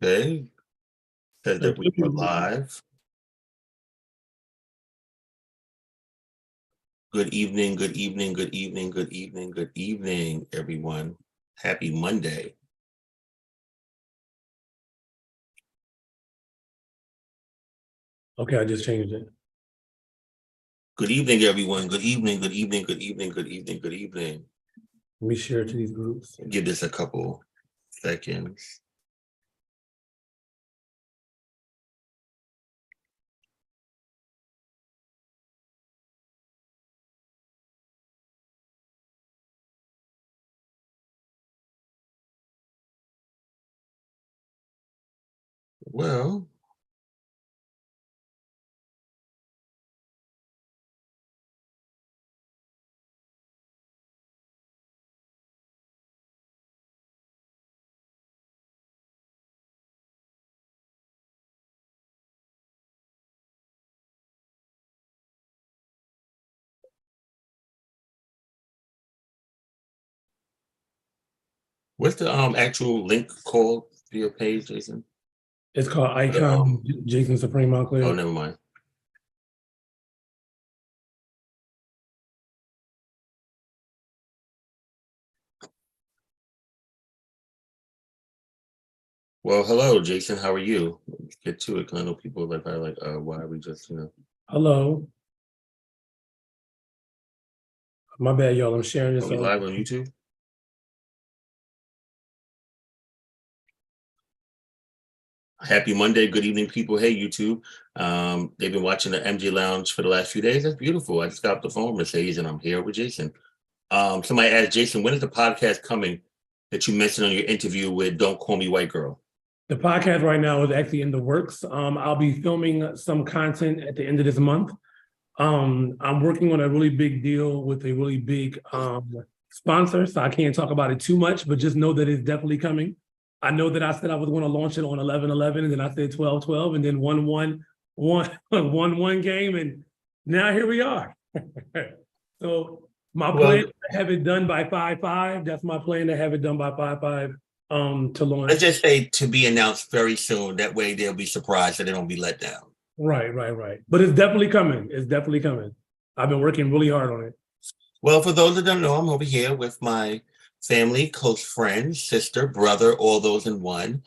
Okay, says that we are live. Good evening, good evening, good evening, good evening, good evening, everyone. Happy Monday. Okay, I just changed it. Good evening, everyone. Good evening, good evening, good evening, good evening, good evening. Let me share it to these groups. Give this a couple seconds. Well, what's the actual link called for your page, Jason? It's called Icon Jason Supreme Montclair. Oh, never mind. Well, hello, Jason. How are you? Let's get to it, because I know people are like, why are we just, Hello. My bad, y'all. I'm sharing this. Are we live on YouTube? Happy Monday. Good evening, people. Hey, YouTube. They've been watching the MJ Lounge for the last few days. That's beautiful. I just got off the phone with Mercedes and I'm here with Jason. Somebody asked, Jason, when is the podcast coming that you mentioned on your interview with Don't Call Me White Girl? The podcast right now is actually in the works. I'll be filming some content at the end of this month. I'm working on a really big deal with a really big sponsor, so I can't talk about it too much, but just know that it's definitely coming. I know that I said I was going to launch it on 11/11, and then I said 12/12, and then 1-1 game, and now here we are. So my plan is to have it done by 5/5. That's my plan, to have it done by 5/5 to launch. Let's just say to be announced very soon. That way they'll be surprised that they don't be let down. Right. But it's definitely coming. It's definitely coming. I've been working really hard on it. Well, for those that don't know, I'm over here with my family, close friends, sister, brother, all those in one.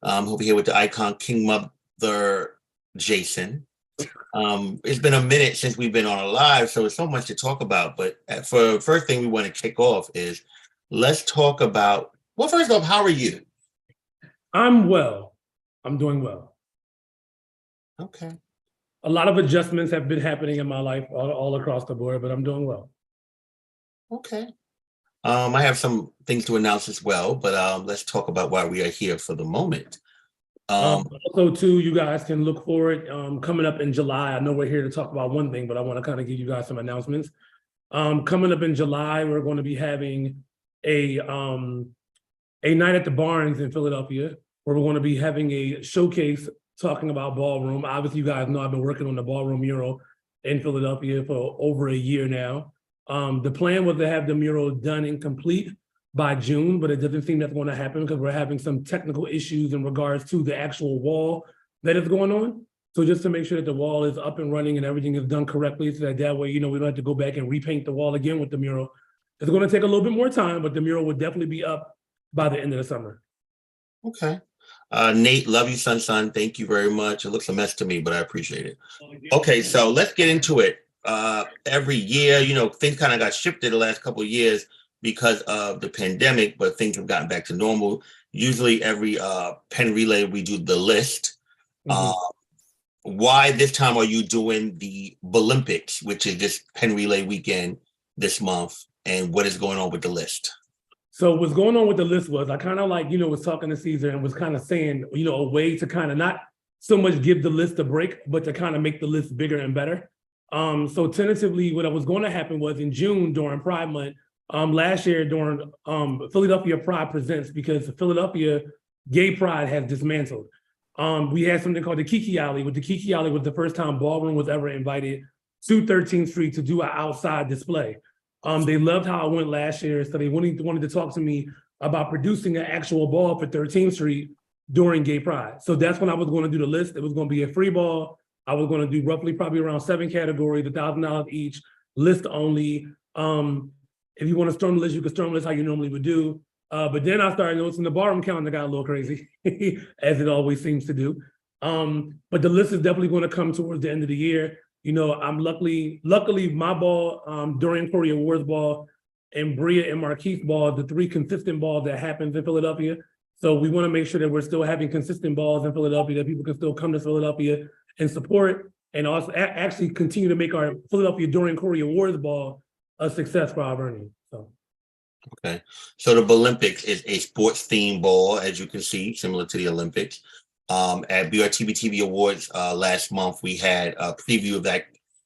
I'm over here with the icon King Mother Jason. It's been a minute since we've been on a live, so it's so much to talk about. But for first thing we want to kick off is let's talk about, well, first off, how are you? I'm well. I'm doing well. Okay. A lot of adjustments have been happening in my life all across the board, but I'm doing well. Okay. I have some things to announce as well, but let's talk about why we are here for the moment. Also, too, you guys can look forward coming up in July. I know we're here to talk about one thing, but I want to kind of give you guys some announcements. Coming up in July, we're going to be having a night at the Barns in Philadelphia, where we're going to be having a showcase talking about ballroom. Obviously, you guys know I've been working on the ballroom mural in Philadelphia for over a year now. The plan was to have the mural done and complete by June, but it doesn't seem that's going to happen because we're having some technical issues in regards to the actual wall that is going on. So just to make sure that the wall is up and running and everything is done correctly, so that way, we don't have to go back and repaint the wall again with the mural. It's going to take a little bit more time, but the mural will definitely be up by the end of the summer. Okay. Nate, love you, son. Thank you very much. It looks a mess to me, but I appreciate it. Okay, so let's get into it. Every year, things kind of got shifted the last couple of years because of the pandemic, but things have gotten back to normal. Usually every pen relay, we do the list. Why this time are you doing the Olympics, which is this pen relay weekend this month, and what is going on with the list? So what's going on with the list was I kind of was talking to Caesar and was kind of saying, a way to kind of not so much give the list a break, but to kind of make the list bigger and better. So tentatively, what was going to happen was in June during Pride Month, last year during Philadelphia Pride Presents, because Philadelphia Gay Pride has dismantled. We had something called the Kiki Alley. With the Kiki Alley was the first time ballroom was ever invited to 13th Street to do an outside display. They loved how I went last year, so they wanted to talk to me about producing an actual ball for 13th Street during Gay Pride. So that's when I was going to do the list. It was going to be a free ball. I was going to do roughly probably around 7 categories, $1,000 each, list only. If you want to storm the list, you can storm the list how you normally would do. But then I started noticing the ballroom calendar got a little crazy, as it always seems to do. But the list is definitely going to come towards the end of the year. You know, I'm luckily my ball, Dorian Corey Awards ball, and Bria and Marquise ball, the 3 consistent balls that happens in Philadelphia. So we want to make sure that we're still having consistent balls in Philadelphia, that people can still come to Philadelphia and support, and also actually continue to make our Philadelphia Dorian Corey Awards ball a success for Alvernia. So. Okay, so the Olympics is a sports themed ball, as you can see, similar to the Olympics. At BRTB TV Awards last month, we had a preview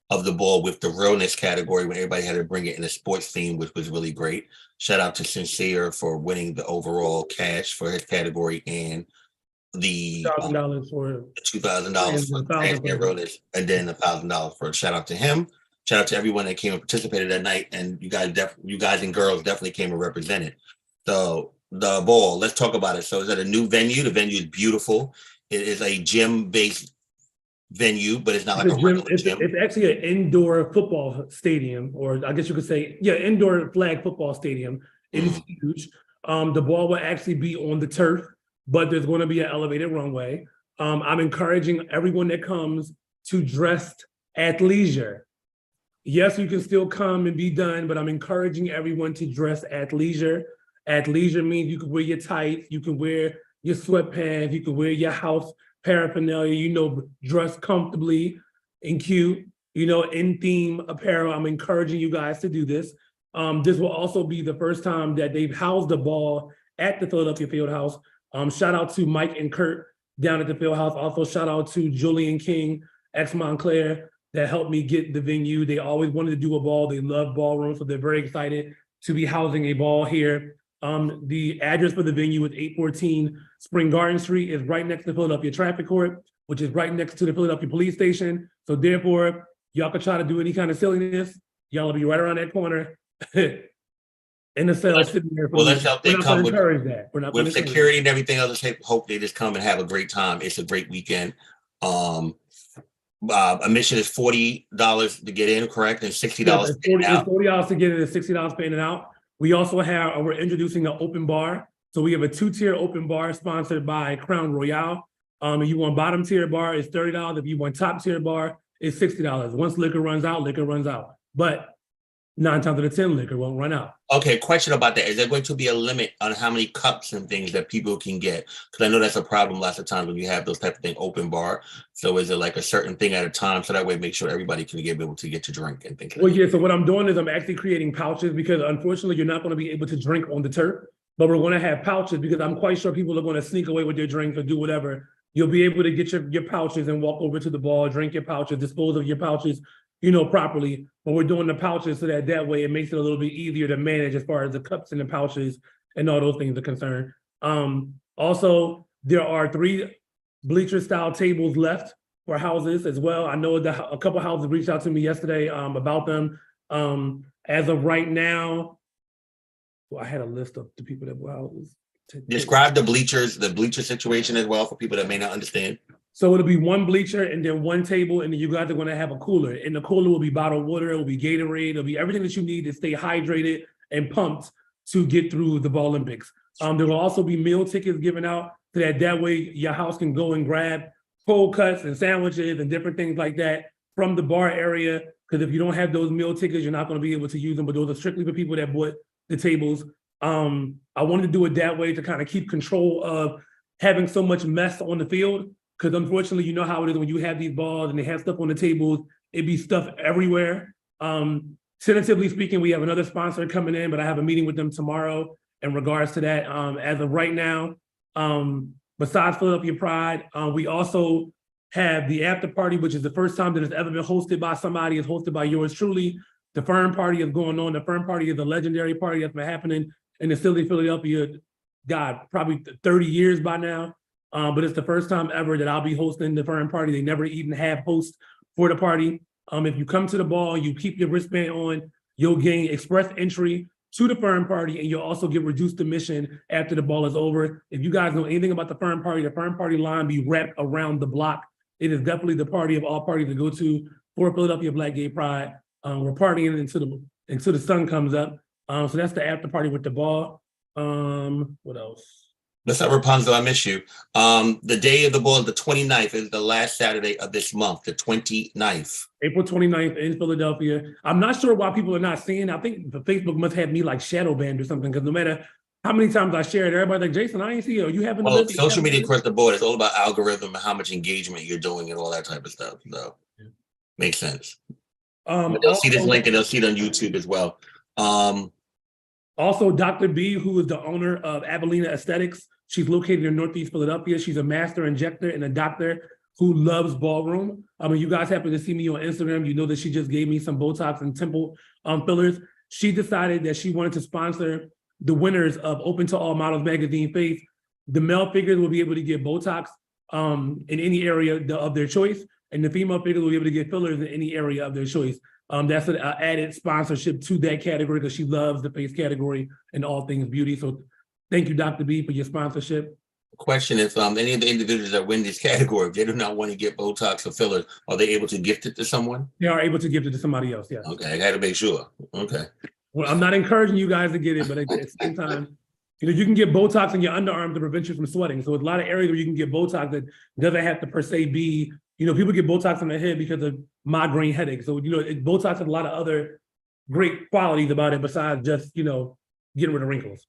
of the ball with the realness category, when everybody had to bring it in a sports theme, which was really great. Shout out to Sincere for winning the overall cash for his category, and the $2,000 for $2,000 for cash and realness, and then $1,000 for shout out to him. Shout out to everyone that came and participated that night, and you guys and girls definitely came and represented. So the ball, let's talk about it. So it's at a new venue. The venue is beautiful. It is a gym-based venue, but it's not like a regular gym. It's actually an indoor football stadium, or I guess you could say, yeah, indoor flag football stadium. It is huge. The ball will actually be on the turf, but there's going to be an elevated runway. I'm encouraging everyone that comes to dress athleisure. Yes, you can still come and be done, but I'm encouraging everyone to dress athleisure. Athleisure means you can wear your tights, you can wear your sweatpants, you can wear your house paraphernalia, you know, dress comfortably and cute, you know, in theme apparel. I'm encouraging you guys to do this. This will also be the first time that they've housed the ball at the Philadelphia Fieldhouse. Shout out to Mike and Kurt down at the Fieldhouse. Also shout out to Julian King, ex-Montclair, that helped me get the venue. They always wanted to do a ball. They love ballrooms, so they're very excited to be housing a ball here. The address for the venue is 814 Spring Garden Street. Is right next to the Philadelphia Traffic Court, which is right next to the Philadelphia Police Station. So therefore, y'all could try to do any kind of silliness. Y'all will be right around that corner in the cell sitting there. Well, let's help they come with security and everything else. Hope they just come and have a great time. It's a great weekend. Admission is $40 to get in, correct? And $60 to get out. $40 to get in and $60 paying it out. We also have, we're introducing an open bar. So we have a 2-tier open bar sponsored by Crown Royale. If you want bottom tier bar, it's $30. If you want top tier bar, it's $60. Once liquor runs out, liquor runs out. But 9 times out of 10, liquor won't run out. Okay, question about that. Is there going to be a limit on how many cups and things that people can get? Because I know that's a problem lots of times when you have those type of thing, open bar. So is it like a certain thing at a time? So that way make sure everybody can be able to get to drink and things like that. Well, yeah, so what I'm doing is I'm actually creating pouches, because unfortunately you're not going to be able to drink on the turf, but we're going to have pouches because I'm quite sure people are going to sneak away with their drinks or do whatever. You'll be able to get your pouches and walk over to the ball, drink your pouches, dispose of your pouches, you know, properly. But we're doing the pouches so that way it makes it a little bit easier to manage as far as the cups and the pouches and all those things are concerned. Also, there are 3 bleacher style tables left for houses as well. I know that a couple houses reached out to me yesterday about them. As of right now, well, I had a list of the people that were houses. Describe the bleacher situation as well for people that may not understand. So it'll be 1 bleacher and then 1 table, and then you guys are going to have a cooler. And the cooler will be bottled water, it will be Gatorade, it'll be everything that you need to stay hydrated and pumped to get through the Ball Olympics. There will also be meal tickets given out so that way your house can go and grab cold cuts and sandwiches and different things like that from the bar area. Because if you don't have those meal tickets, you're not going to be able to use them. But those are strictly for people that bought the tables. I wanted to do it that way to kind of keep control of having so much mess on the field. Because unfortunately, you know how it is when you have these balls and they have stuff on the tables, it'd be stuff everywhere. Tentatively speaking, we have another sponsor coming in, but I have a meeting with them tomorrow in regards to that. As of right now, besides Philadelphia Pride, we also have the after party, which is the first time that it's ever been hosted by somebody. It's hosted by yours truly. The Fern Party is going on. The Fern Party is a legendary party that's been happening in the city of Philadelphia, God, probably 30 years by now. But it's the first time ever that I'll be hosting the Fern Party. They never even have hosts for the party. If you come to the ball, you keep your wristband on, you'll gain express entry to the Fern Party, and you'll also get reduced admission after the ball is over. If you guys know anything about the Fern Party line be wrapped around the block. It is definitely the party of all parties to go to for Philadelphia Black Gay Pride. We're partying until the sun comes up. So that's the after party with the ball. What else? What's up, Rapunzel? I miss you. The day of the ball, the 29th, is the last Saturday of this month, the 29th. April 29th in Philadelphia. I'm not sure why people are not seeing. I think Facebook must have me like shadow banned or something, because no matter how many times I share it, everybody's like, Jason, I ain't see you. Are you having Well, social media across the board is all about algorithm and how much engagement you're doing and all that type of stuff. So makes sense. They'll see this link and they'll see it on YouTube as well. Also, Dr. B, who is the owner of Abilena Aesthetics, she's located in Northeast Philadelphia. She's a master injector and a doctor who loves ballroom. You guys happen to see me on Instagram, you know that she just gave me some Botox and temple fillers. She decided that she wanted to sponsor the winners of Open to All Models Magazine Face. The male figures will be able to get Botox in any area of their choice, and the female figures will be able to get fillers in any area of their choice. That's an added sponsorship to that category because she loves the face category and all things beauty. So thank you, Dr. B, for your sponsorship. Question, if any of the individuals that win this category, if they do not want to get Botox or fillers, are they able to gift it to someone? They are able to gift it to somebody else, yes. Okay, I got to make sure. Okay. Well, I'm not encouraging you guys to get it, but at the same time, you can get Botox in your underarm to prevent you from sweating. So there's a lot of areas where you can get Botox that doesn't have to per se be, people get Botox in their head because of migraine headaches. So, Botox has a lot of other great qualities about it besides just, getting rid of wrinkles.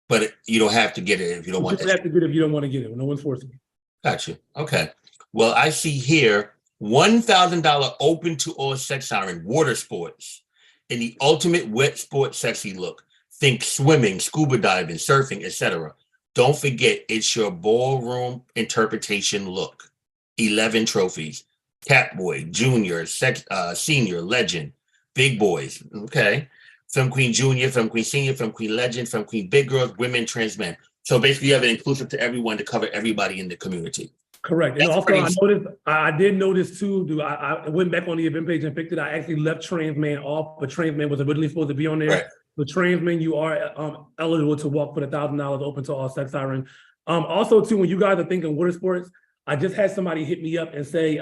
But you don't have to get it if you don't want to. You have to get it if you don't want to get it. No one's forcing you. Gotcha. Okay. Well, I see here $1,000 open to all sex siren water sports in the ultimate wet sport sexy look. Think swimming, scuba diving, surfing, etc. Don't forget, it's your ballroom interpretation look. 11 trophies. Catboy, junior, senior, legend, big boys. Okay. Film Queen Junior, Film Queen Senior, Film Queen Legend, Film Queen Big Girls, women, trans men. So basically you have it inclusive to everyone to cover everybody in the community. Correct. And also I did notice too, I went back on the event page and picked it. I actually left trans man off, but trans man was originally supposed to be on there. Right. The trans men, you are eligible to walk for the $1,000 open to all sex siren. Also too, when you guys are thinking water sports, I just had somebody hit me up and say,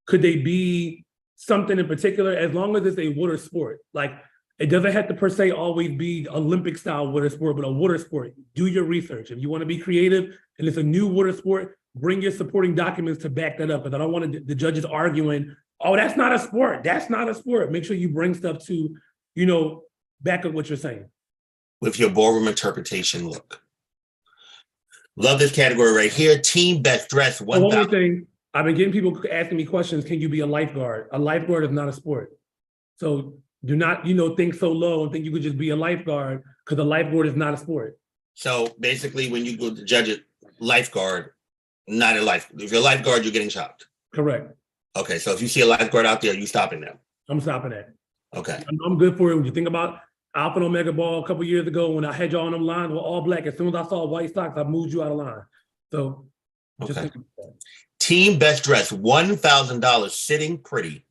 could they be something in particular, as long as it's a water sport? Like, it doesn't have to per se always be Olympic style water sport, but a water sport. Do your research. If you want to be creative and it's a new water sport, bring your supporting documents to back that up. Because I don't want the judges arguing, oh, that's not a sport. That's not a sport. Make sure you bring stuff to, back up what you're saying. With your ballroom interpretation look. Love this category right here. Team best dress. One more thing. I've been getting people asking me questions. Can you be a lifeguard? A lifeguard is not a sport. So do not, think so low and think you could just be a lifeguard, because a lifeguard is not a sport. So basically, when you go to judge it, lifeguard, not a life. If you're a lifeguard, you're getting chopped. Correct. Okay, so if you see a lifeguard out there, you stopping them. I'm stopping that. Okay. I'm good for it. When you think about Alpha and Omega Ball a couple years ago, when I had y'all on them lines with all black, as soon as I saw white socks, I moved you out of line. So just think about that. Team best dress, $1,000, sitting pretty.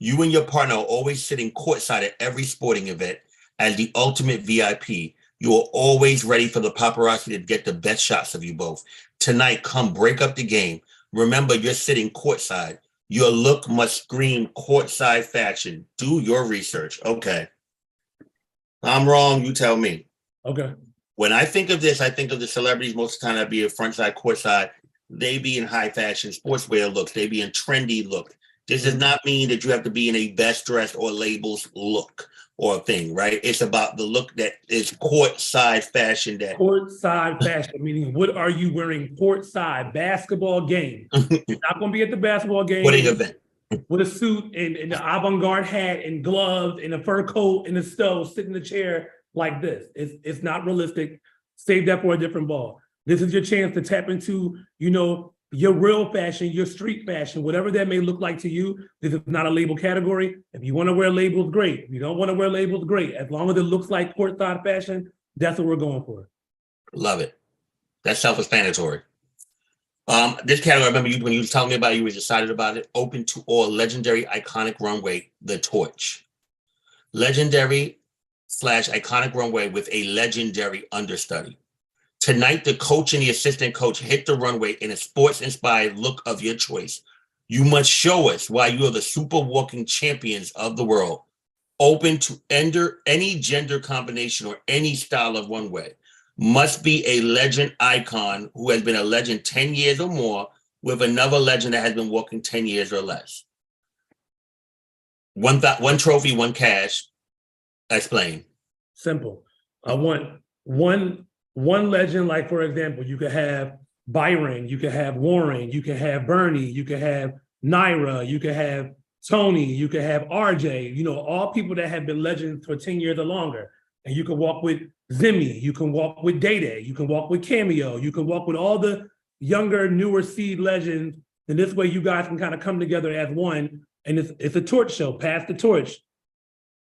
You and your partner are always sitting courtside at every sporting event as the ultimate VIP. You are always ready for the paparazzi to get the best shots of you both. Tonight, come break up the game. Remember, you're sitting courtside. Your look must scream courtside fashion. Do your research. Okay. I'm wrong. You tell me. Okay. When I think of this, I think of the celebrities most of the time that be a front side, courtside. They be in high fashion sportswear looks. They be in trendy looks. This does not mean that you have to be in a best dressed or labels look or thing, right? It's about the look that is courtside fashion. Courtside fashion, meaning what are you wearing courtside? Basketball game. You're not going to be at the basketball game. Sporting event. With a suit and the avant-garde hat and gloves and a fur coat and a stove, sit in the chair like this. It's not realistic. Save that for a different ball. This is your chance to tap into, your real fashion, your street fashion, whatever that may look like to you. This is not a label category. If you want to wear labels, great. If you don't want to wear labels, great. As long as it looks like courtside fashion, that's what we're going for. Love it. That's self-explanatory. This category, I remember when you was telling me about it, you was excited about it. Open to all legendary, iconic runway, the torch. Legendary / iconic runway with a legendary understudy. Tonight, the coach and the assistant coach hit the runway in a sports-inspired look of your choice. You must show us why you are the super walking champions of the world, open to enter any gender combination or any style of runway. Must be a legend icon who has been a legend 10 years or more with another legend that has been walking 10 years or less. One trophy, one cash. Explain. Simple. I want one legend, like for example, you could have Byron, you could have Warren, you could have Bernie, you could have Naira, you could have Tony, you could have RJ, you know, all people that have been legends for 10 years or longer. And you can walk with Zimmy, you can walk with Day-Day, you can walk with Cameo, you can walk with all the younger, newer seed legends. And this way you guys can kind of come together as one. And it's a torch show, pass the torch.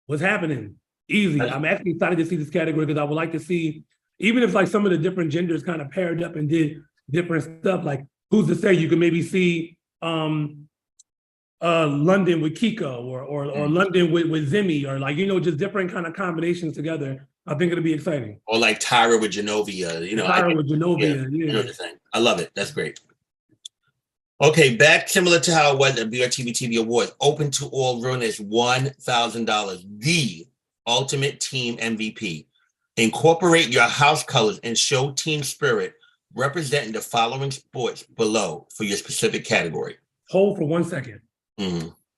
What's happening? Easy. I'm actually excited to see this category because I would like to see, even if like some of the different genders kind of paired up and did different stuff, like who's to say you can maybe see London with Kiko or London with Zimmy, or like, you know, just different kind of combinations together. I think it'll be exciting. Or like Tyra with Genovia, you know. Tyra with Genovia, yeah. You know what I'm saying? I love it. That's great. Okay, back similar to how it was at BRTV TV Awards, open to all runners, $1,000. The ultimate team MVP. Incorporate your house colors and show team spirit representing the following sports below for your specific category. Hold for 1 second.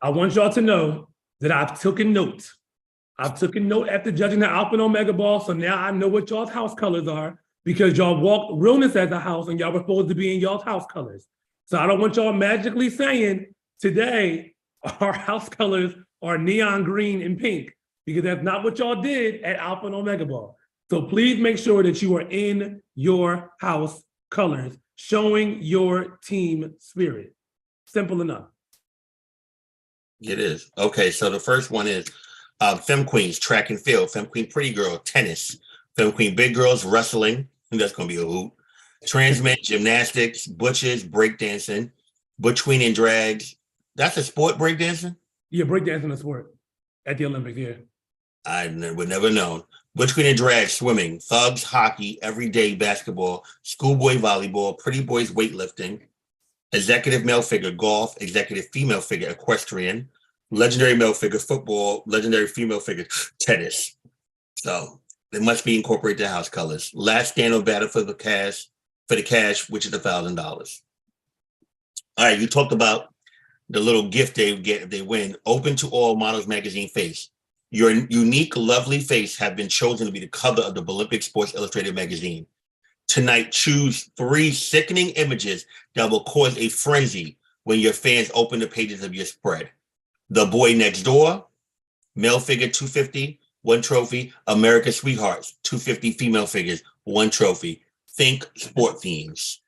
I want y'all to know that I've taken note. I've taken note after judging the Alpha and Omega Ball, so now I know what y'all's house colors are because y'all walked realness as a house and y'all were supposed to be in y'all's house colors. So I don't want y'all magically saying today our house colors are neon green and pink, because that's not what y'all did at Alpha and Omega Ball. So please make sure that you are in your house colors, showing your team spirit. Simple enough. It is. Okay, so the first one is Femme Queens, track and field. Femme Queen Pretty Girl, tennis. Femme Queen Big Girls, wrestling. I think that's going to be a hoot. Transmit, gymnastics. Butches, breakdancing. Butch Queen and drags. That's a sport, breakdancing? Yeah, breakdancing is a sport at the Olympics, yeah. I would never known. Butch Queen and drag, swimming. Thugs, hockey. Everyday basketball. Schoolboy volleyball. Pretty boys, weightlifting. Executive male figure, golf. Executive female figure, equestrian. Legendary male figure, football. Legendary female figure, tennis. So they must be incorporated to house colors. Last stand or battle for the cash, which is $1,000. All right, you talked about the little gift they get if they win. Open to all Models Magazine face. Your unique, lovely face have been chosen to be the cover of the Olympic Sports Illustrated magazine. Tonight, choose 3 sickening images that will cause a frenzy when your fans open the pages of your spread. The Boy Next Door, male figure 250, 1 trophy. America's Sweethearts, 250 female figures, 1 trophy. Think sport themes.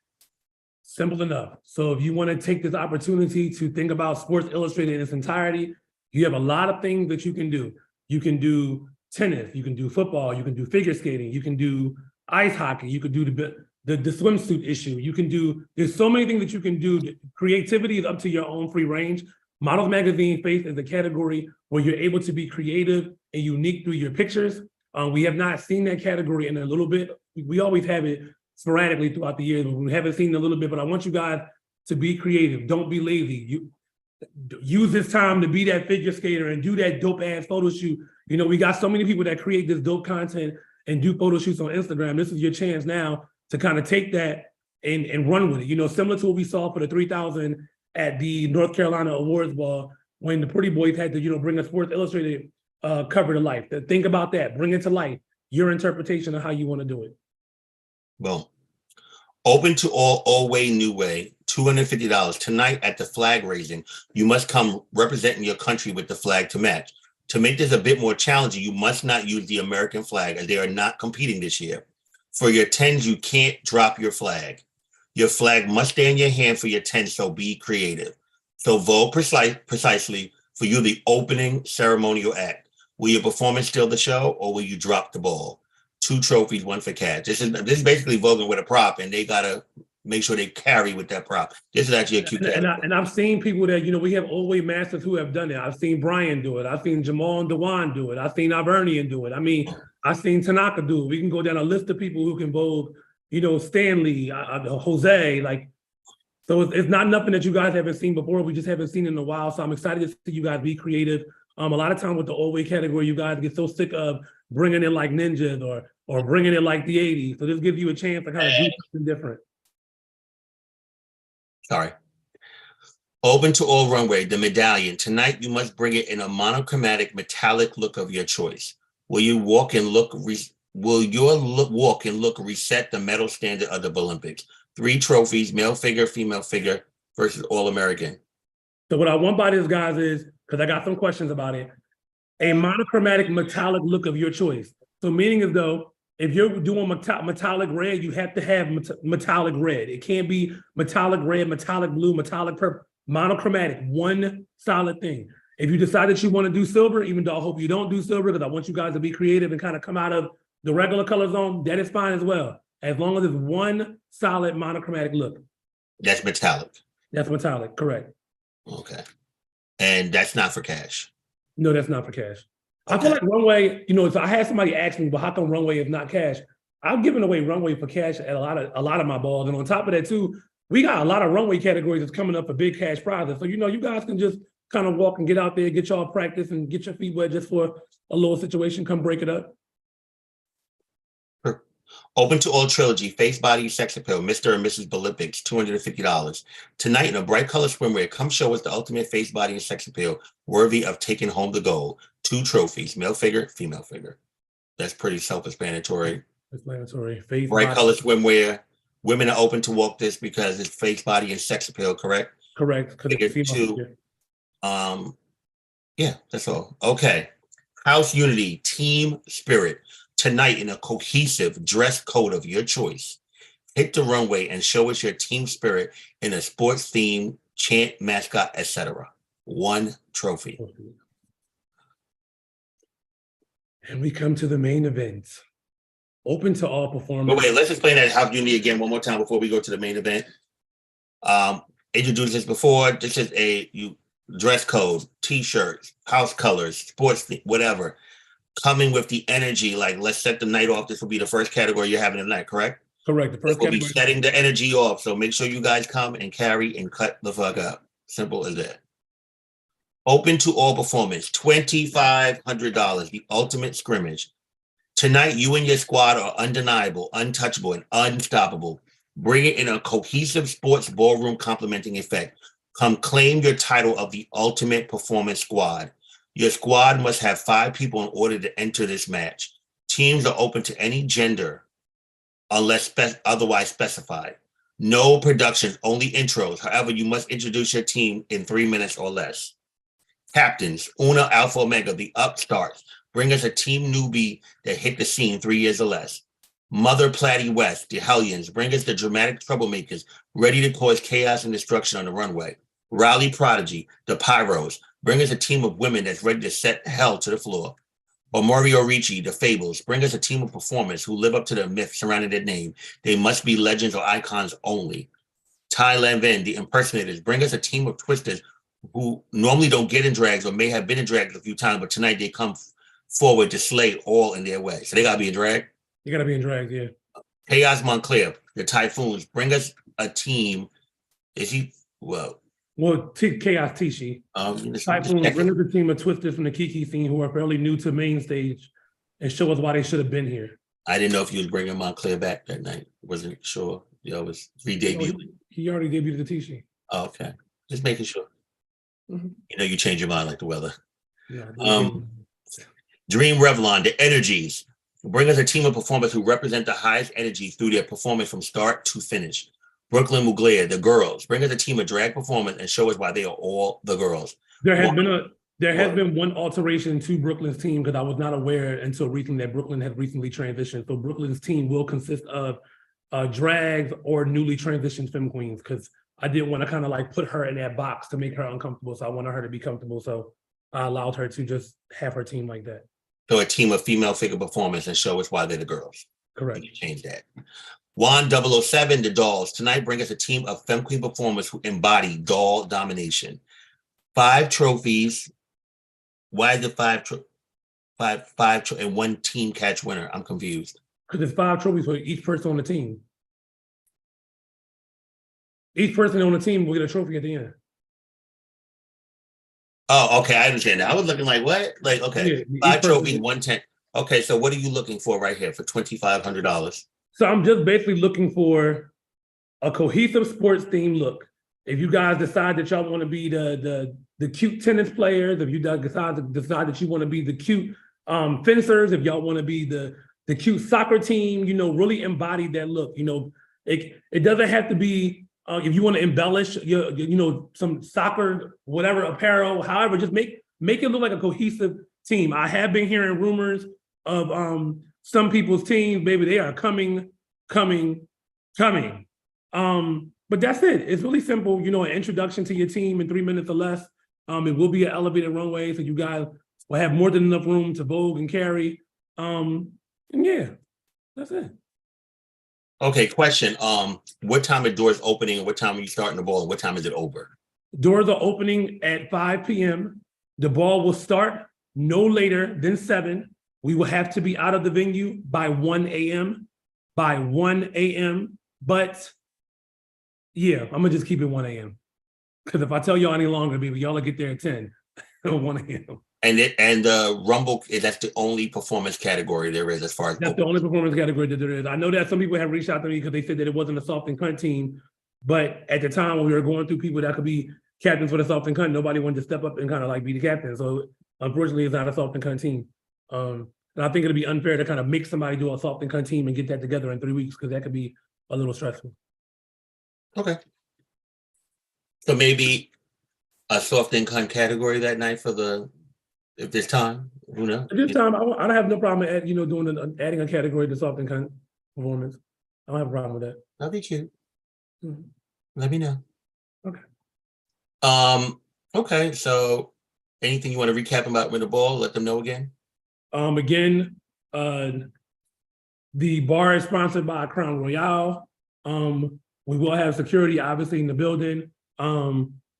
Simple enough. So if you want to take this opportunity to think about Sports Illustrated in its entirety, you have a lot of things that you can do. You can do tennis, you can do football, you can do figure skating, you can do ice hockey, you could do the swimsuit issue. You can do, there's so many things that you can do. Creativity is up to your own free range. Models Magazine Face is a category where you're able to be creative and unique through your pictures. We have not seen that category in a little bit. We always have it sporadically throughout the years, but we haven't seen it a little bit. But I want you guys to be creative. Don't be lazy. You use this time to be that figure skater and do that dope ass photo shoot. You know, we got so many people that create this dope content and do photo shoots on Instagram. This is your chance now to kind of take that and run with it. You know, similar to what we saw for the 3000 at the North Carolina Awards Ball, when the Pretty Boys had to, you know, bring a Sports Illustrated cover to life. Think about that, bring it to life, your interpretation of how you want to do it. Well, open to all way, new way, $250. Tonight at the flag raising, you must come representing your country with the flag to match. To make this a bit more challenging, you must not use the American flag as they are not competing this year. For your 10s, you can't drop your flag. Your flag must stay in your hand for your 10, so be creative. So vote precisely for you, the opening ceremonial act. Will your performance steal the show, or will you drop the ball? 2 trophies, 1 for cash. This is basically voting with a prop, and they gotta make sure they carry with that prop. This is actually a cute category. And I've seen people that, we have overweight masters who have done it. I've seen Brian do it. I've seen Jamal and Dewan do it. I've seen Ivernian do it. I mean, I've seen Tanaka do it. We can go down a list of people who can both, Stanley, Jose, so it's not nothing that you guys haven't seen before. We just haven't seen it in a while. So I'm excited to see you guys be creative. A lot of time with the overweight category, you guys get so sick of bringing in like ninjas or bringing in like the 80s. So this gives you a chance to kind of do something different. Sorry. Open to all runway, the medallion. Tonight, you must bring it in a monochromatic metallic look of your choice. Will your walk and look reset the medal standard of the Olympics? 3 trophies, male figure, female figure versus All-American. So what I want by this, guys, is, because I got some questions about it, a monochromatic metallic look of your choice. So meaning as though, if you're doing metallic red, you have to have metallic red. It can't be metallic red, metallic blue, metallic purple. Monochromatic, one solid thing. If you decide that you want to do silver, even though I hope you don't do silver, because I want you guys to be creative and kind of come out of the regular color zone, that is fine as well. As long as it's one solid monochromatic look. That's metallic. That's metallic, correct. Okay. And that's not for cash? No, that's not for cash. Okay. I feel like runway, if I had somebody ask me, well, how come runway is not cash? I'm giving away runway for cash at a lot of my balls. And on top of that too, we got a lot of runway categories that's coming up for big cash prizes. So, you guys can just kind of walk and get out there, get y'all practice and get your feet wet just for a little situation, come break it up. Open to all trilogy, face, body, sex appeal, Mr. and Mrs. Olympics, $250. Tonight in a bright color swimwear, come show us the ultimate face, body, and sex appeal, worthy of taking home the gold. 2 trophies, male figure, female figure. That's pretty self-explanatory. Explanatory. Face, bright body. color swimwear. Women are open to walk this because it's face, body, and sex appeal, correct? Correct. Figure 2. Yeah, that's all. Okay. House unity, team spirit. Tonight in a cohesive dress code of your choice. Hit the runway and show us your team spirit in a sports theme, chant, mascot, etc. 1 trophy. And we come to the main event. Open to all performers. But wait, let's explain that house unity again one more time before we go to the main event. Introduced this before. This is a dress code, t-shirts, house colors, sports theme, whatever. Coming with the energy, like let's set the night off. This will be the first category you're having tonight, correct? Correct. The first category. We'll be setting the energy off. So make sure you guys come and carry and cut the fuck up. Simple as that. Open to all performance, $2,500, the ultimate scrimmage. Tonight, you and your squad are undeniable, untouchable, and unstoppable. Bring it in a cohesive sports ballroom complementing effect. Come claim your title of the ultimate performance squad. Your squad must have 5 people in order to enter this match. Teams are open to any gender unless otherwise specified. No productions, only intros. However, you must introduce your team in 3 minutes or less. Captains, Una, Alpha, Omega, the upstarts. Bring us a team newbie that hit the scene 3 years or less. Mother Platty West, the Hellions. Bring us the dramatic troublemakers ready to cause chaos and destruction on the runway. Raleigh Prodigy, the Pyros. Bring us a team of women that's ready to set hell to the floor. Mario Ricci, the Fables. Bring us a team of performers who live up to the myth surrounding their name. They must be legends or icons only. Thailand Vin, the Impersonators. Bring us a team of twisters who normally don't get in drags or may have been in drags a few times, but tonight they come forward to slay all in their way. So they got to be in drag? You got to be in drag, yeah. Chaos Montclair, the Typhoons. Bring us a team. Is he, well, Chaos Tishi. Typhoon, bring us a team of twisters from the Kiki scene who are fairly new to main stage and show us why they should have been here. I didn't know if you was bringing Montclair back that night. Wasn't sure. Was re-debuting. He already debuted the Tishi. Oh, okay. Just making sure. Mm-hmm. You change your mind like the weather. Yeah, Dream Revlon, the Energies. Bring us a team of performers who represent the highest energy through their performance from start to finish. Brooklyn Mugler, the Girls. Bring us a team of drag performers and show us why they are all the girls. There has been one alteration to Brooklyn's team because I was not aware until recently that Brooklyn has recently transitioned. So Brooklyn's team will consist of drags or newly transitioned femme queens because I didn't want to kind of like put her in that box to make her uncomfortable. So I wanted her to be comfortable. So I allowed her to just have her team like that. So a team of female figure performers and show us why they're the girls. Correct. You change that. Juan 007, the Dolls. Tonight, bring us a team of femme queen performers who embody doll domination. 5 trophies. Why is it five and one team catch winner? I'm confused. Because there's 5 trophies for each person on the team. Each person on the team will get a trophy at the end. Oh, okay. I understand that. I was looking like, what? Like, okay. Yeah, 5 trophies, 110. Okay, so what are you looking for right here for $2,500? So I'm just basically looking for a cohesive sports theme look. If you guys decide that y'all want to be the cute tennis players, if you decide that you want to be the cute fencers, if y'all want to be the cute soccer team, you know, really embody that look. You know, it doesn't have to be if you want to embellish your you know, some soccer whatever apparel, however, just make it look like a cohesive team. I have been hearing rumors of some people's teams, baby, they are coming. But that's it. It's really simple. You know, an introduction to your team in 3 minutes or less. It will be an elevated runway, so you guys will have more than enough room to vogue and carry. And yeah, that's it. Okay, question. What time are doors opening and what time are you starting the ball and what time is it over? Doors are opening at 5 p.m. The ball will start no later than 7. We will have to be out of the venue by 1 a.m. But yeah, I'm gonna just keep it 1 a.m. Because if I tell y'all any longer, baby, y'all will get there at 10 or 1 a.m. And Rumble, that's the only performance category there is as far as that's the only performance category that there is. I know that some people have reached out to me because they said that it wasn't a soft and cunt team, but at the time when we were going through people that could be captains for the soft and cunt, nobody wanted to step up and kind of like be the captain. So unfortunately, it's not a soft and cunt team. And I think it'd be unfair to kind of make somebody do a soft and cunt team and get that together in 3 weeks because that could be a little stressful. Okay. So maybe a soft and cunt category that night for if there's time, who knows? At this time, I don't have no problem adding a category to soft and cunt performance. I don't have a problem with that. That'd be cute. Mm-hmm. Let me know. Okay. Okay, so anything you want to recap about Win the Ball? Let them know again. Again, the bar is sponsored by Crown Royale. We will have security, obviously, in the building.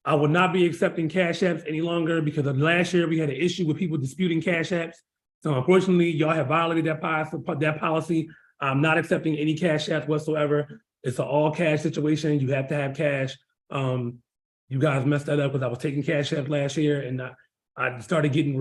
I will not be accepting cash apps any longer because of last year we had an issue with people disputing cash apps. So unfortunately, y'all have violated that policy. I'm not accepting any cash apps whatsoever. It's an all cash situation. You have to have cash. You guys messed that up because I was taking cash apps last year and I started getting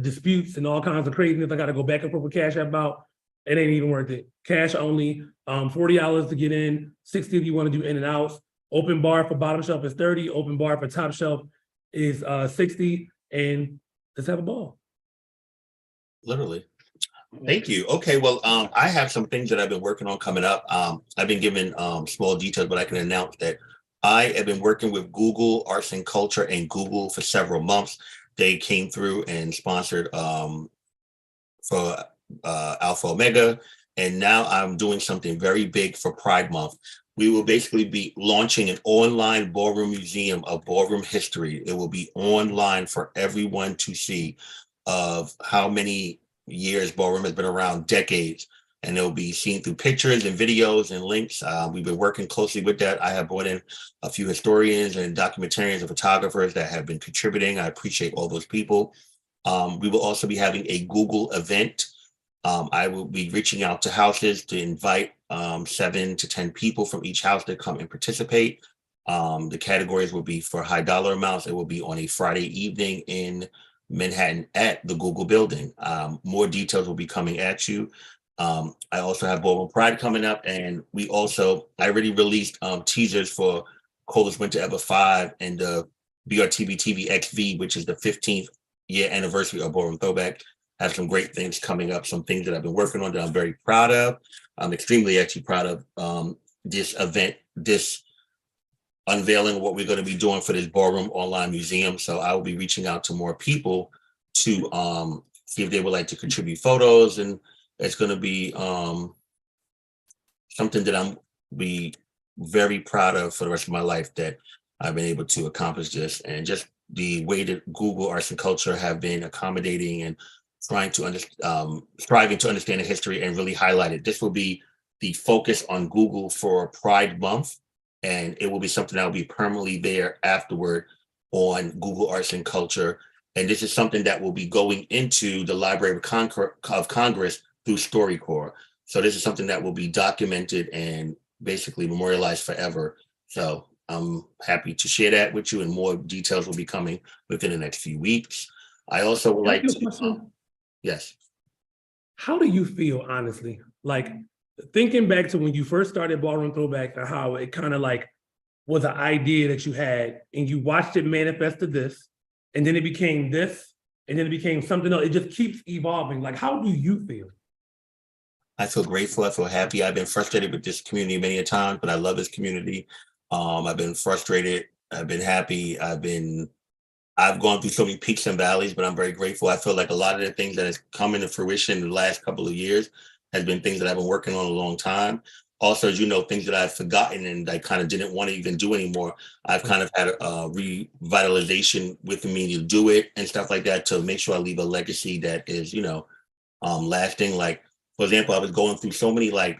disputes and all kinds of craziness. I got to go back and forth with cash app about. It ain't even worth it. Cash only, $40 to get in, 60 if you want to do in and outs. Open bar for bottom shelf is 30. Open bar for top shelf is 60. And let's have a ball. Literally. Thank you. Okay, well, I have some things that I've been working on coming up. I've been given small details, but I can announce that I have been working with Google Arts and Culture and Google for several months. They came through and sponsored for Alpha Omega, and now I'm doing something very big for Pride Month. We will basically be launching an online ballroom museum of ballroom history. It will be online for everyone to see of how many years ballroom has been around, decades, and it'll be seen through pictures and videos and links. We've been working closely with that. I have brought in a few historians and documentarians and photographers that have been contributing. I appreciate all those people. We will also be having a Google event. I will be reaching out to houses to invite 7 to 10 people from each house to come and participate. The categories will be for high dollar amounts. It will be on a Friday evening in Manhattan at the Google building. More details will be coming at you. I also have Ballroom Pride coming up, and I already released teasers for Coldest Winter Ever 5 and the BRTV TV XV, which is the 15th year anniversary of Ballroom Throwback. I have some great things coming up, some things that I've been working on that I'm very proud of. I'm extremely actually proud of this event, this unveiling what we're going to be doing for this Ballroom Online Museum. So I will be reaching out to more people to see if they would like to contribute photos, and it's going to be something that I'm be very proud of for the rest of my life, that I've been able to accomplish this, and just the way that Google Arts and Culture have been accommodating and striving to understand the history and really highlight it. This will be the focus on Google for Pride Month, and it will be something that will be permanently there afterward on Google Arts and Culture. And this is something that will be going into the Library of Congress through StoryCorps. So this is something that will be documented and basically memorialized forever. So I'm happy to share that with you, and more details will be coming within the next few weeks. I also would like to, yes. How do you feel, honestly? Like, thinking back to when you first started Ballroom Throwback and how it kind of like was an idea that you had and you watched it manifest to this, and then it became this, and then it became something else. It just keeps evolving. Like, how do you feel? I feel grateful. I feel happy. I've been frustrated with this community many a times, but I love this community. I've been frustrated. I've been happy. I've gone through so many peaks and valleys, but I'm very grateful. I feel like a lot of the things that has come into fruition in the last couple of years has been things that I've been working on a long time. Also, as you know, things that I've forgotten and I kind of didn't want to even do anymore. I've kind of had a revitalization within me to do it and stuff like that, to make sure I leave a legacy that is, lasting. Like, for example, I was going through so many, like,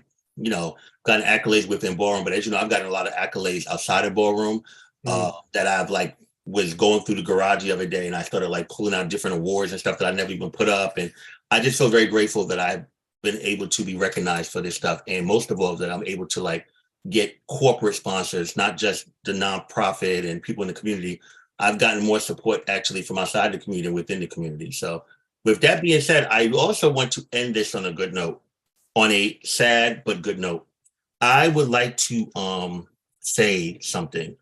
gotten accolades within ballroom, but as you know, I've gotten a lot of accolades outside of ballroom that I've like was going through the garage the other day, and I started like pulling out different awards and stuff that I never even put up. And I just feel very grateful that I've been able to be recognized for this stuff. And most of all, that I'm able to like get corporate sponsors, not just the nonprofit and people in the community. I've gotten more support actually from outside the community and within the community. So with that being said, I also want to end this on a good note, on a sad but good note. I would like to say something.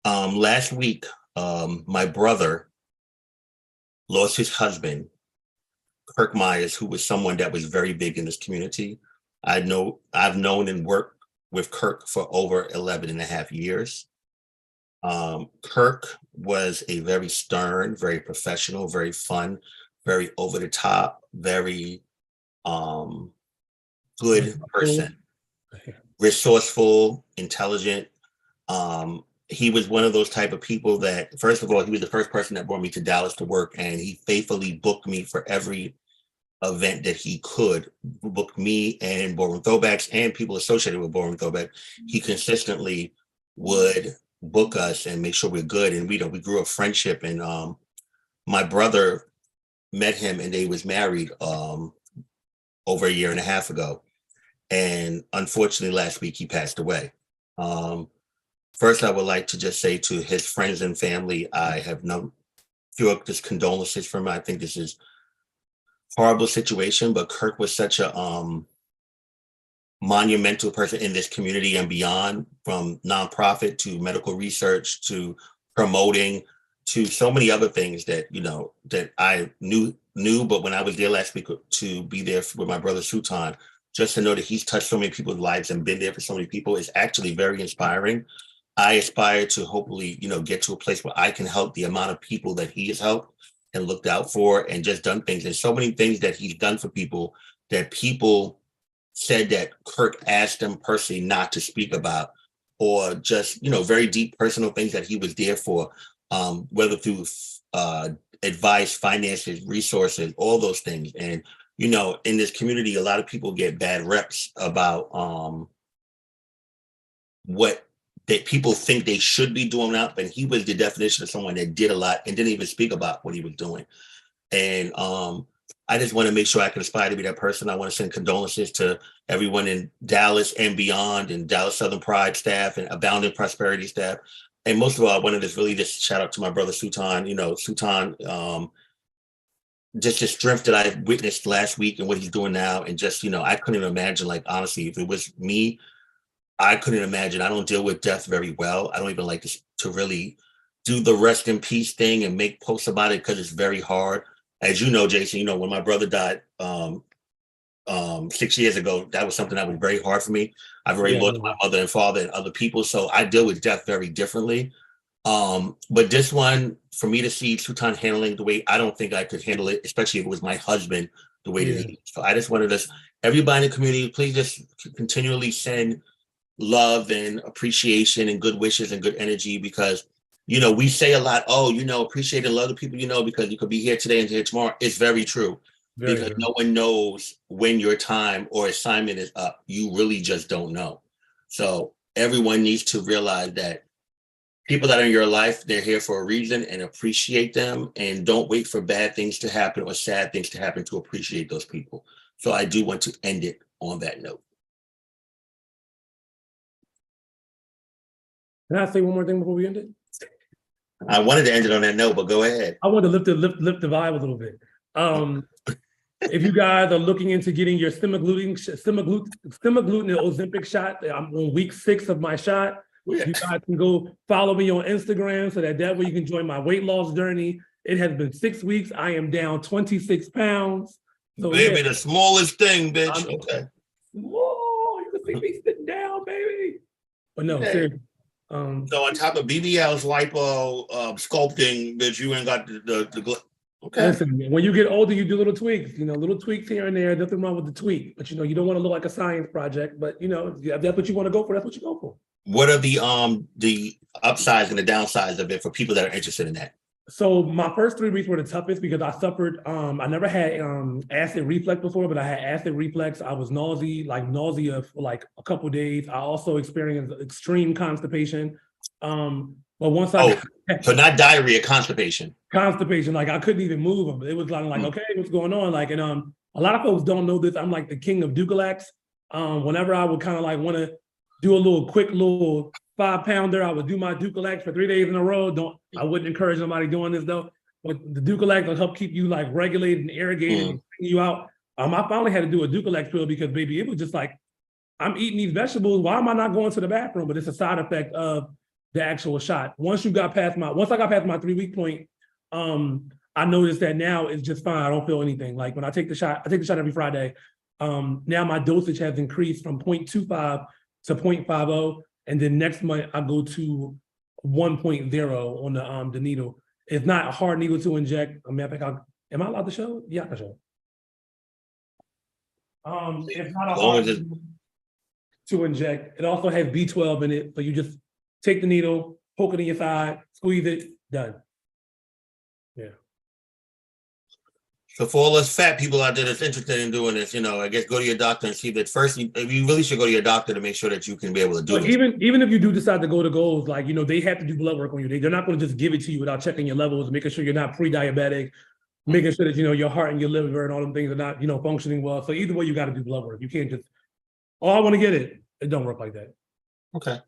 Last week, my brother lost his husband, Kirk Myers, who was someone that was very big in this community. I've known and worked with Kirk for over 11 and a half years. Kirk was a very stern, very professional, very fun, very over the top, very good person, resourceful, intelligent. He was one of those type of people that, first of all, he was the first person that brought me to Dallas to work, and he faithfully booked me for every event that he could. Book me and Ballroom Throwbacks and people associated with Ballroom Throwback. He consistently would book us and make sure we're good. And we grew a friendship. And my brother met him, and they was married over a year and a half ago. And unfortunately, last week he passed away. First, I would like to just say to his friends and family, I have no just condolences from him. I think this is a horrible situation, but Kirk was such a monumental person in this community and beyond, from nonprofit to medical research to promoting to so many other things that, that I knew, but when I was there last week to be there with my brother Sultan, just to know that he's touched so many people's lives and been there for so many people is actually very inspiring. I aspire to hopefully, get to a place where I can help the amount of people that he has helped and looked out for and just done things. And so many things that he's done for people that people said that Kirk asked them personally not to speak about, or just, very deep personal things that he was there for, whether through advice, finances, resources, all those things. And, in this community, a lot of people get bad reps about what that people think they should be doing now, but he was the definition of someone that did a lot and didn't even speak about what he was doing. And I just want to make sure I can aspire to be that person. I want to send condolences to everyone in Dallas and beyond, and Dallas Southern Pride staff and Abounding Prosperity staff. And most of all, I wanted to really just shout out to my brother Sultan. Sultan, just the strength that I witnessed last week and what he's doing now. And just, I couldn't imagine, like, honestly, if it was me, I couldn't imagine. I don't deal with death very well. I don't even like to really do the rest in peace thing and make posts about it, because it's very hard. As you know, Jason, when my brother died 6 years ago, that was something that was very hard for me. I've already lost my mother and father and other people, so I deal with death very differently. But this one, for me to see Sultan handling the way I don't think I could handle it, especially if it was my husband, the way that he. So I just wanted us, everybody in the community, please just continually send love and appreciation and good wishes and good energy, because we say a lot, appreciate and love the people, because you could be here today and here tomorrow. It's very true. Very because true. no one knows when your time or assignment is up. You really just don't know. So everyone needs to realize that people that are in your life, they're here for a reason, and appreciate them, and don't wait for bad things to happen or sad things to happen to appreciate those people. So I do want to end it on that note. Can I say one more thing before we end it? I wanted to end it on that note, but go ahead. I want to lift the vibe a little bit. If you guys are looking into getting your semaglutide Ozempic shot, I'm on week 6 of my shot. Yeah. You guys can go follow me on Instagram so that way you can join my weight loss journey. It has been 6 weeks. I am down 26 pounds. So Baby, the smallest thing, bitch. Okay. Whoa, you can see me sitting down, baby. But no, Yeah. seriously. So on top of BBL's lipo sculpting, bitch, you ain't got the okay. Listen, when you get older, you do little tweaks, little tweaks here and there. Nothing wrong with the tweak, but you don't want to look like a science project. But if that's what you want to go for, that's what you go for. What are the upsides and the downsides of it for people that are interested in that? So my first 3 weeks were the toughest because I suffered. I never had acid reflux before, but I had acid reflux. I was nausea for like a couple of days. I also experienced extreme constipation. But once so not diarrhea, constipation. Constipation, like I couldn't even move them. It was like, okay, what's going on? Like, and a lot of folks don't know this. I'm like the king of Dukalax. Whenever I would kind of like want to do a quick 5-pounder, I would do my Dukalax for 3 days in a row. I wouldn't encourage nobody doing this though. But the Dukalax will help keep you like regulated and irrigated and clean you out. I finally had to do a Dukalax pill because baby, it was just like, I'm eating these vegetables. Why am I not going to the bathroom? But it's a side effect of the actual shot. Once I got past my 3-week point, I noticed that now it's just fine. I don't feel anything. Like when I take the shot every Friday. Now my dosage has increased from 0.25 to 0.50. And then next month I go to 1.0 on the needle. It's not a hard needle to inject. I mean, am I allowed to show? Yeah, I can show. It's not a hard needle to inject. It also has B12 in it. So you just take the needle, poke it in your side, squeeze it, done. Yeah. So for all us fat people out there that's interested in doing this, I guess go to your doctor and see that first. You really should go to your doctor to make sure that you can be able to do it. Even if you do decide to go to Goals, like they have to do blood work on you. They're not going to just give it to you without checking your levels, making sure you're not pre-diabetic, making sure that your heart and your liver and all them things are not functioning well. So either way, you got to do blood work. You can't just, I want to get it. It don't work like that. Okay.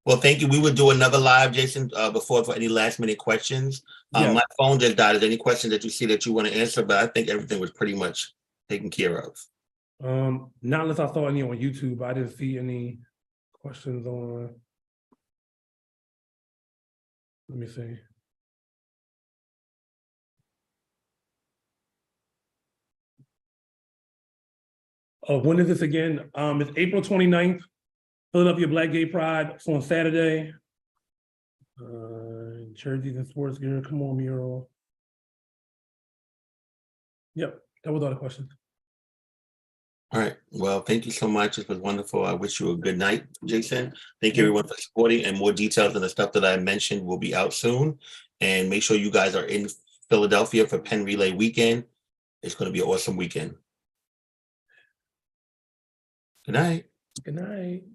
Well, thank you. We would do another live, Jason, before for any last minute questions. Yeah. My phone just died. Is there any questions that you see that you want to answer? But I think everything was pretty much taken care of. Not unless I saw any on YouTube. I didn't see any questions on. Let me see. When is this again? It's April 29th. Philadelphia Black Gay Pride. It's on Saturday. Jerseys and sports gear. Come on, mural. Yep, that was all the questions. All right. Well, thank you so much. It was wonderful. I wish you a good night, Jason. Thank you everyone for supporting, and more details on the stuff that I mentioned will be out soon. And make sure you guys are in Philadelphia for Penn Relay weekend. It's going to be an awesome weekend. Good night. Good night.